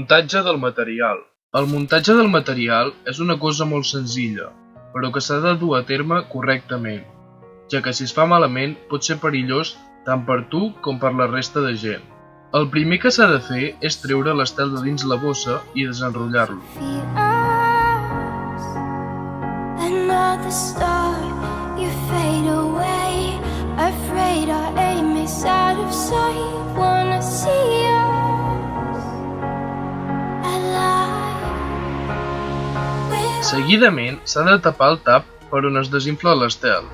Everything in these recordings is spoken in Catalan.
Muntatge del material. El muntatge del material és una cosa molt senzilla, però que s'ha de dur a terme correctament, ja que si es fa malament pot ser perillós tant per tu com per la resta de gent. El primer que s'ha de fer és treure l'estel de dins la bossa i desenrotllar-lo. Seguidament s'ha de tapar el tap per on es desinfla l'estel.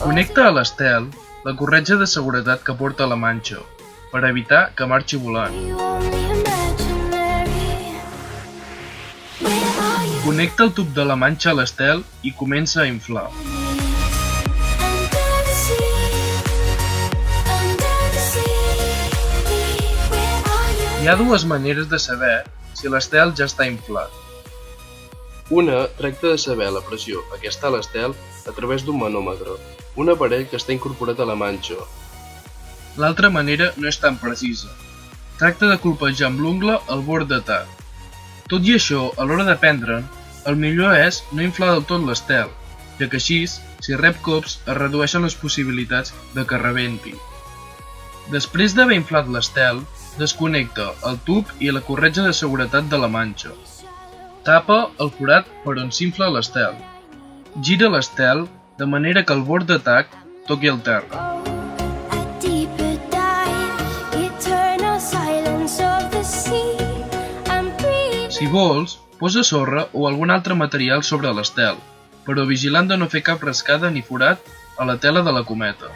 Connecta a l'estel la corretja de seguretat que porta la manxa, per evitar que marxi volant. Connecta el tub de la manxa a l'estel i comença a inflar. Hi ha dues maneres de saber si l'estel ja està inflat. Una tracta de saber la pressió a què està l'estel a través d'un manòmetre, un aparell que està incorporat a la manxa. L'altra manera no és tan precisa. Tracta de colpejar amb l'ungla el bord de tac. Tot i això, a l'hora de prendre'n, el millor és no inflar del tot l'estel, ja que així, si rep cops, es redueixen les possibilitats de que rebenti. Després d'haver inflat l'estel, desconnecta el tub i la corretja de seguretat de la manxa. Tapa el forat per on s'infla l'estel. Gira l'estel de manera que el bord de tac toqui el terra. Si vols, posa sorra o algun altre material sobre l'estel, però vigilant de no fer cap rascada ni forat a la tela de la cometa.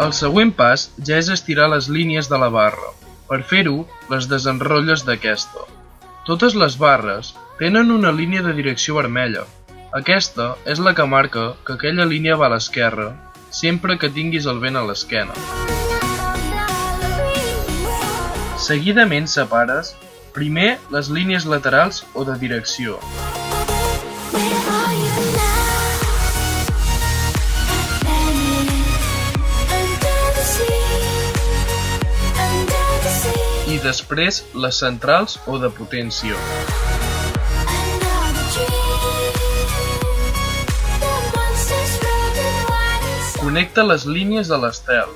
El següent pas ja és estirar les línies de la barra. Per fer-ho, les desenrotlles d'aquesta. Totes les barres tenen una línia de direcció vermella. Aquesta és la que marca que aquella línia va a l'esquerra, sempre que tinguis el vent a l'esquena. Seguidament separes, primer, les línies laterals o de direcció. I després les centrals o de potència. Connecta les línies a l'estel.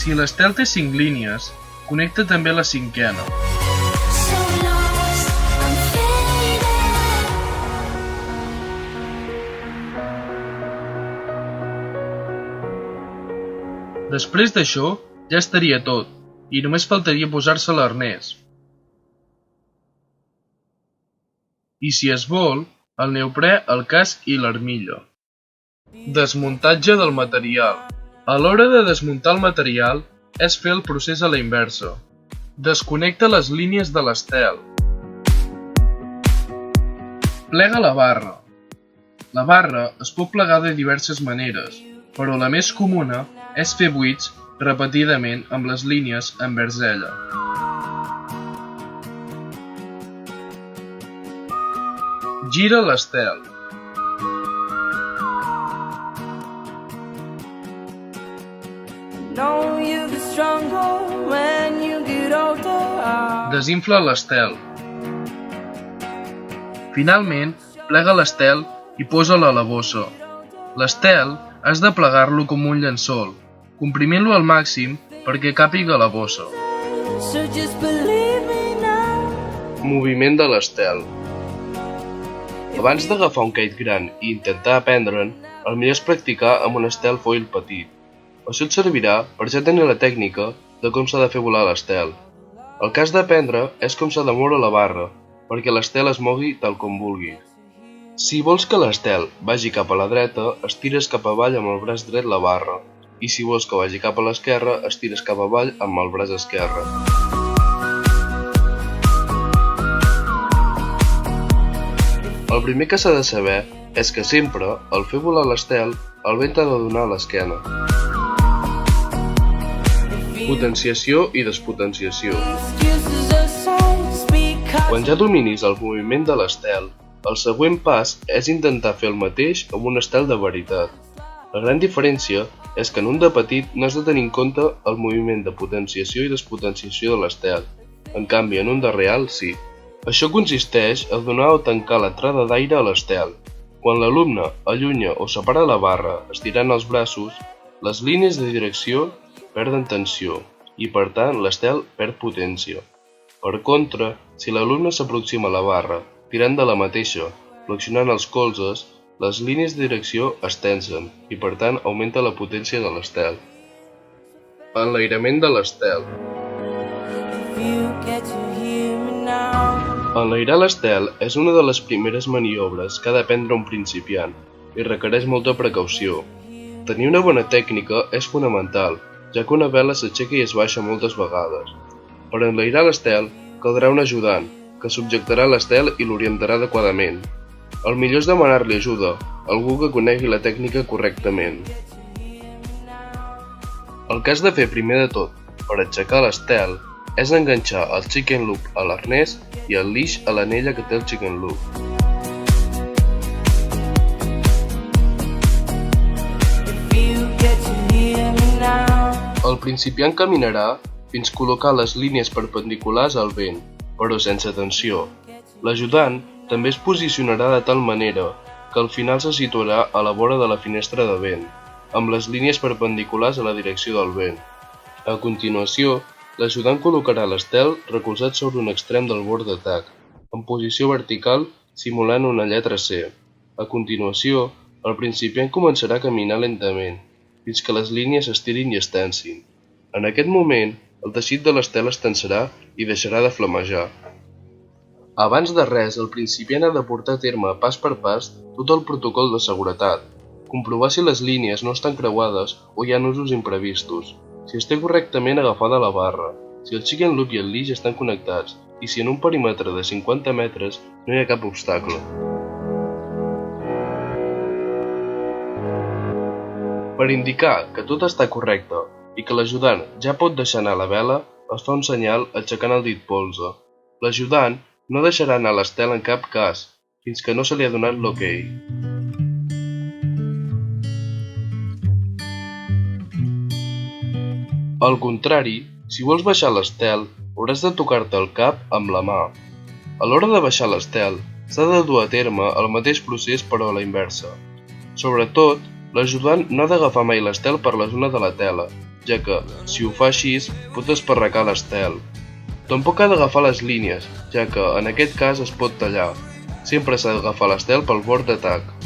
Si l'estel té 5 línies, connecta també la cinquena. Després d'això, ja estaria tot, i només faltaria posar-se l'arnès. I si es vol, el neoprè, el casc i l'armilla. Desmuntatge del material. A l'hora de desmuntar el material, és fer el procés a la inversa. Desconnecta les línies de l'estel. Plega la barra. La barra es pot plegar de diverses maneres, però la més comuna és fer buits repetidament amb les línies envers ella. Gira l'estel. Desinfla l'estel. Finalment, plega l'estel i posa-la a la bossa. L'estel has de plegar-lo com un llençol, comprimint-lo al màxim perquè càpiga a la bossa. Moviment de l'estel. Abans d'agafar un kite gran i intentar aprendre'n, el millor és practicar amb un estel foil petit. Això et servirà per ja tenir la tècnica de com s'ha de fer volar l'estel. El que has d'aprendre és com s'ha de moure la barra, perquè l'estel es mogui tal com vulgui. Si vols que l'estel vagi cap a la dreta, estires cap avall amb el braç dret la barra, i si vols que vagi cap a l'esquerra, estires cap avall amb el braç esquerre. El primer que s'ha de saber és que sempre, al fer volar l'estel, el vent ha de donar a l'esquena. Potenciació i despotenciació. Quan ja dominis el moviment de l'estel, el següent pas és intentar fer el mateix amb un estel de veritat. La gran diferència és que en un de petit no has de tenir en compte el moviment de potenciació i despotenciació de l'estel. En canvi, en un de real, sí. Això consisteix a donar o tancar l'entrada d'aire a l'estel. Quan l'alumne allunya o separa la barra estirant els braços, les línies de direcció perden tensió i, per tant, l'estel perd potència. Per contra, si l'alumne s'aproxima a la barra tirant de la mateixa, flexionant els colzes, les línies de direcció es tensen i, per tant, augmenta la potència de l'estel. Enlairament de l'estel. Enlairar l'estel és una de les primeres maniobres que ha d'aprendre un principiant i requereix molta precaució. Tenir una bona tècnica és fonamental, ja que una vela s'aixeca i es baixa moltes vegades. Per enlairar l'estel caldrà un ajudant, que subjectarà l'estel i l'orientarà adequadament. El millor és demanar-li ajuda a algú que conegui la tècnica correctament. El que has de fer primer de tot per aixecar l'estel és enganxar el chicken loop a l'arnès i el leash a l'anella que té el chicken loop. El principiant caminarà fins col·locar les línies perpendiculars al vent, però sense tensió. L'ajudant també es posicionarà de tal manera que al final se situarà a la vora de la finestra de vent, amb les línies perpendiculars a la direcció del vent. A continuació, l'ajudant col·locarà l'estel recolzat sobre un extrem del bord d'atac, en posició vertical simulant una lletra C. A continuació, el principiant començarà a caminar lentament, fins que les línies s'estirin i es tensin. En aquest moment, el teixit de l'estel es tensarà i deixarà de flamejar. Abans de res, el principiant ha de portar a terme pas per pas tot el protocol de seguretat, comprovar si les línies no estan creuades o hi ha usos imprevistos, si es té correctament agafada la barra, si el chicken loop i el leash estan connectats i si en un perímetre de 50 metres no hi ha cap obstacle. Per indicar que tot està correcte i que l'ajudant ja pot deixar anar la vela, es fa un senyal aixecant el dit polze. L'ajudant no deixarà anar l'estel en cap cas, fins que no se li ha donat l'ok. Al contrari, si vols baixar l'estel, hauràs de tocar-te el cap amb la mà. A l'hora de baixar l'estel, s'ha de dur a terme el mateix procés però a la inversa. Sobretot, l'ajudant no ha d'agafar mai l'estel per la zona de la tela, ja que, si ho fa així, pot esparracar l'estel. Tampoc ha d'agafar les línies, ja que, en aquest cas, es pot tallar. Sempre s'ha d'agafar l'estel pel bord d'atac.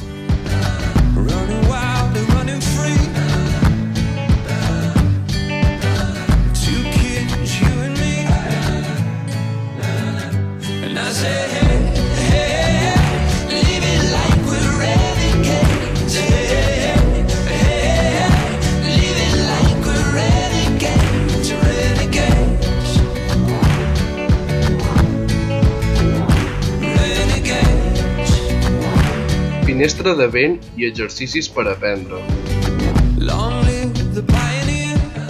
Finestra de vent i exercicis per aprendre.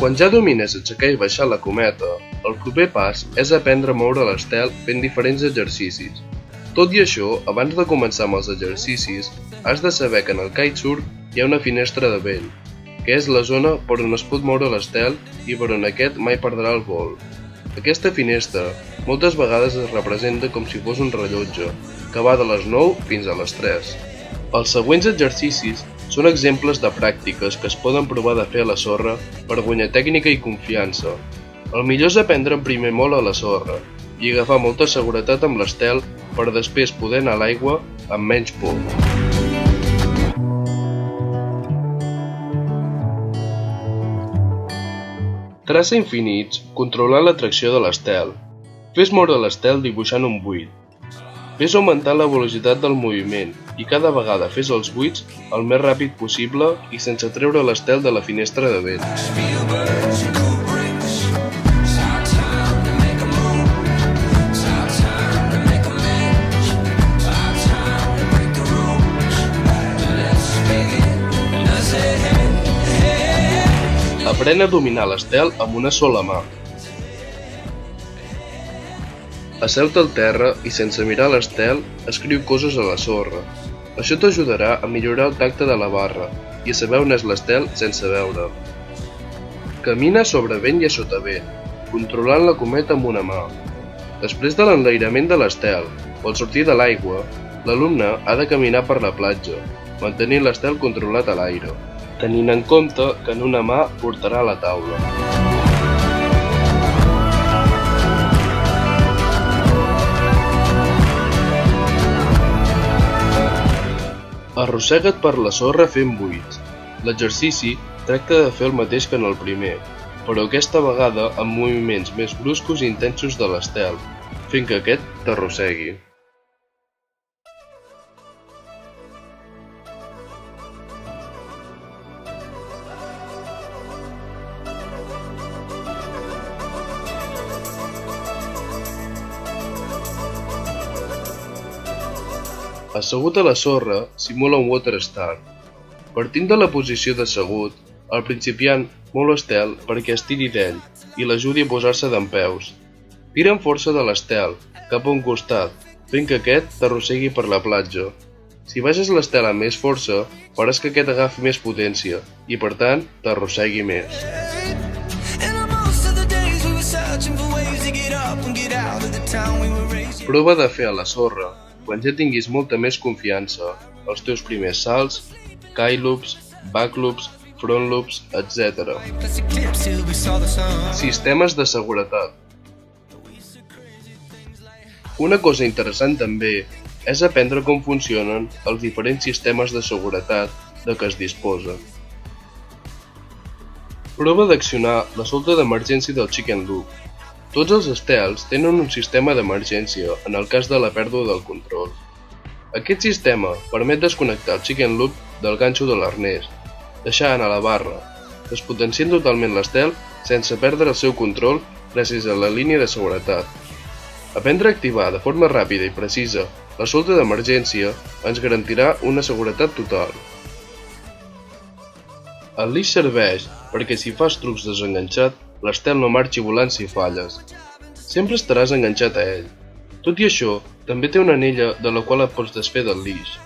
Quan ja domines aixecar i baixar la cometa, el proper pas és aprendre a moure l'estel fent diferents exercicis. Tot i això, abans de començar amb els exercicis, has de saber que en el kitesurf hi ha una finestra de vent, que és la zona per on es pot moure l'estel i per on aquest mai perdrà el vol. Aquesta finestra moltes vegades es representa com si fos un rellotge, que va de les 9 fins a les 3. Els següents exercicis són exemples de pràctiques que es poden provar de fer a la sorra per guanyar tècnica i confiança. El millor és aprendre en primer molt a la sorra i agafar molta seguretat amb l'estel per després poder anar a l'aigua amb menys por. Traça infinits controlant l'atracció de l'estel. Fes moure l'estel dibuixant un buit. Fes augmentar la velocitat del moviment i cada vegada fes els buits el més ràpid possible i sense treure l'estel de la finestra de vent. Aprèn a dominar l'estel amb una sola mà. Asseu-te al terra i sense mirar l'estel escriu coses a la sorra. Això t'ajudarà a millorar el tacte de la barra i a saber on és l'estel sense veure'l. Camina sobre vent i a sotavent, controlant la cometa amb una mà. Després de l'enlairament de l'estel o al sortir de l'aigua, l'alumne ha de caminar per la platja, mantenint l'estel controlat a l'aire, tenint en compte que en una mà portarà la taula. Arrossega't per la sorra fent buits. L'exercici tracta de fer el mateix que en el primer, però aquesta vegada amb moviments més bruscos i intensos de l'estel, fent que aquest t'arrossegui. Assegut a la sorra, simula un water start. Partint de la posició d'assegut, el principiant mou l'estel perquè estiri d'ell i l'ajudi a posar-se dempeus. Tira amb força de l'estel, cap a un costat, fent que aquest t'arrossegui per la platja. Si baixes l'estel amb més força, faràs que aquest agafi més potència i, per tant, t'arrossegui més. Prova de fer a la sorra, quan ja tinguis molta més confiança, els teus primers salts, K-loops, backloops, frontloops, etc. Sistemes de seguretat. Una cosa interessant també és aprendre com funcionen els diferents sistemes de seguretat de què es disposa. Prova d'accionar la solta d'emergència del chicken loop. Tots els estels tenen un sistema d'emergència en el cas de la pèrdua del control. Aquest sistema permet desconnectar el chicken loop del ganxo de l'arnès, deixant a la barra, despotenciant totalment l'estel sense perdre el seu control gràcies a la línia de seguretat. Aprendre a activar de forma ràpida i precisa la solta d'emergència ens garantirà una seguretat total. El leash serveix perquè si fas trucs desenganxat, l'estel no marxi volant si falles. Sempre estaràs enganxat a ell. Tot i això, també té una anella de la qual et pots desfer del leash.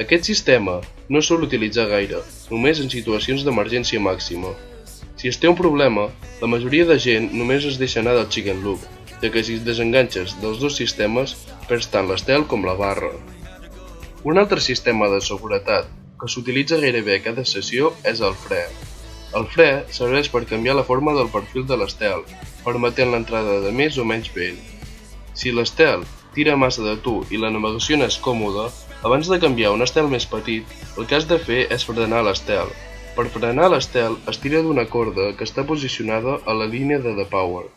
Aquest sistema no sol utilitzar gaire, només en situacions d'emergència màxima. Si es té un problema, la majoria de gent només es deixa anar del chicken loop, ja que si es desenganxes dels dos sistemes, perds tant l'estel com la barra. Un altre sistema de seguretat que s'utilitza gairebé a cada sessió és el fre. El fre serveix per canviar la forma del perfil de l'estel, permetent l'entrada de més o menys vent. Si l'estel tira massa de tu i la navegació no és còmoda, abans de canviar un estel més petit, el que has de fer és frenar l'estel. Per frenar l'estel, es tira d'una corda que està posicionada a la línia de The Power.